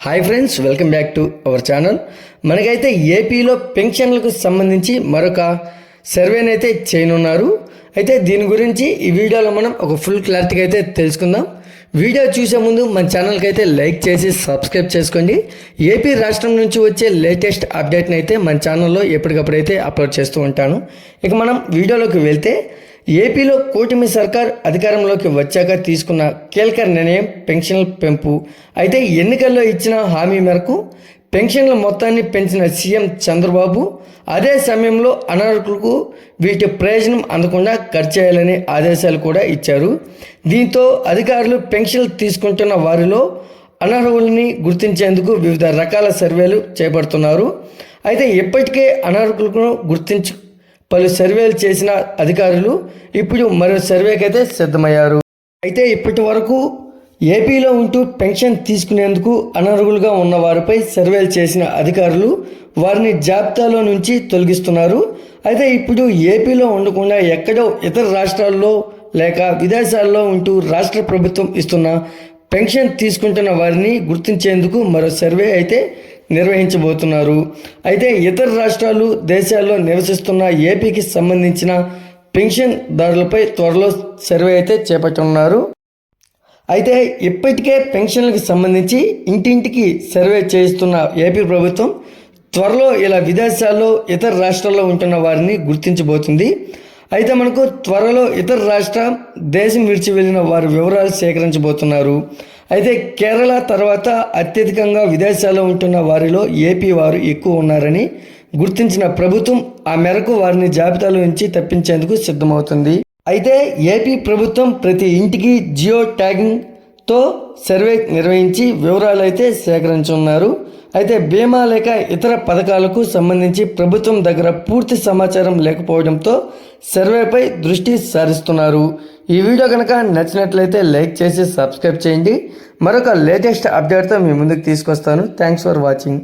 Hi friends, welcome back to our channel. మనకైతే ఏపీలో పెన్షన్లకు సంబంధించి మరొక సర్వేనైతే చేయనున్నారు. అయితే దీని గురించి ఈ వీడియోలో మనం ఒక ఫుల్ క్లారిటీగా అయితే తెలుసుకుందాం. వీడియో చూసే ముందు మన ఛానల్కి అయితే లైక్ చేసి సబ్స్క్రైబ్ చేసుకోండి. ఏపీ రాష్ట్రం నుంచి వచ్చే లేటెస్ట్ అప్డేట్ని అయితే మన ఛానల్లో ఎప్పటికప్పుడైతే అప్లోడ్ చేస్తూ ఉంటాను. ఇక మనం వీడియోలోకి వెళ్తే, ఏపీలో కూటమి సర్కార్ అధికారంలోకి వచ్చాక తీసుకున్న కీలక నిర్ణయం పెన్షన్ల పెంపు. అయితే ఎన్నికల్లో ఇచ్చిన హామీ మేరకు పెన్షన్ల మొత్తాన్ని పెంచిన సీఎం చంద్రబాబు అదే సమయంలో అనర్హులకు వీటి ప్రయోజనం అందకుండా ఖర్చు చేయాలని ఆదేశాలు కూడా ఇచ్చారు. దీంతో అధికారులు పెన్షన్లు తీసుకుంటున్న వారిలో అనర్హుల్ని గుర్తించేందుకు వివిధ రకాల సర్వేలు చేపడుతున్నారు. అయితే ఇప్పటికే అనర్హులను గుర్తించు పలు సర్వేలు చేసిన అధికారులు ఇప్పుడు మరో సర్వేకైతే సిద్ధమయ్యారు. అయితే ఇప్పటి వరకు ఏపీలో ఉంటూ పెన్షన్ తీసుకునేందుకు అనర్హులుగా ఉన్న వారిపై సర్వేలు చేసిన అధికారులు వారిని జాబితాలో నుంచి తొలగిస్తున్నారు. అయితే ఇప్పుడు ఏపీలో ఉండకుండా ఎక్కడో ఇతర రాష్ట్రాల్లో లేక విదేశాల్లో ఉంటూ రాష్ట్ర ప్రభుత్వం ఇస్తున్న పెన్షన్ తీసుకుంటున్న వారిని గుర్తించేందుకు మరో సర్వే అయితే నిర్వహించబోతున్నారు. అయితే ఇతర రాష్ట్రాలు దేశాల్లో నివసిస్తున్న ఏపీకి సంబంధించిన పెన్షన్దారులపై త్వరలో సర్వే అయితే చేపట్టనున్నారు. అయితే ఇప్పటికే పెన్షన్లకు సంబంధించి ఇంటింటికి సర్వే చేయిస్తున్న ఏపీ ప్రభుత్వం త్వరలో ఇలా విదేశాల్లో ఇతర రాష్ట్రాల్లో ఉంటున్న వారిని గుర్తించబోతుంది. అయితే మనకు త్వరలో ఇతర రాష్ట్ర దేశం విడిచి వెళ్ళిన వారి వివరాలు సేకరించబోతున్నారు. అయితే కేరళ తర్వాత అత్యధికంగా విదేశాల్లో ఉంటున్న వారిలో ఏపీ వారు ఎక్కువ ఉన్నారని గుర్తించిన ప్రభుత్వం ఆ మేరకు వారిని జాబితాలో నుంచి తప్పించేందుకు సిద్ధమవుతుంది. అయితే ఏపీ ప్రభుత్వం ప్రతి ఇంటికి జియో ట్యాగింగ్తో సర్వే నిర్వహించి వివరాలు అయితే సేకరించున్నారు. అయితే బీమా లేక ఇతర పథకాలకు సంబంధించి ప్రభుత్వం దగ్గర పూర్తి సమాచారం లేకపోవడంతో సర్వేపై దృష్టి సారిస్తున్నారు. ఈ వీడియో కనుక నచ్చినట్లయితే లైక్ చేసి సబ్స్క్రైబ్ చేయండి. మరొక లేటెస్ట్ అప్డేట్తో మీ ముందుకు తీసుకొస్తాను. Thanks for watching.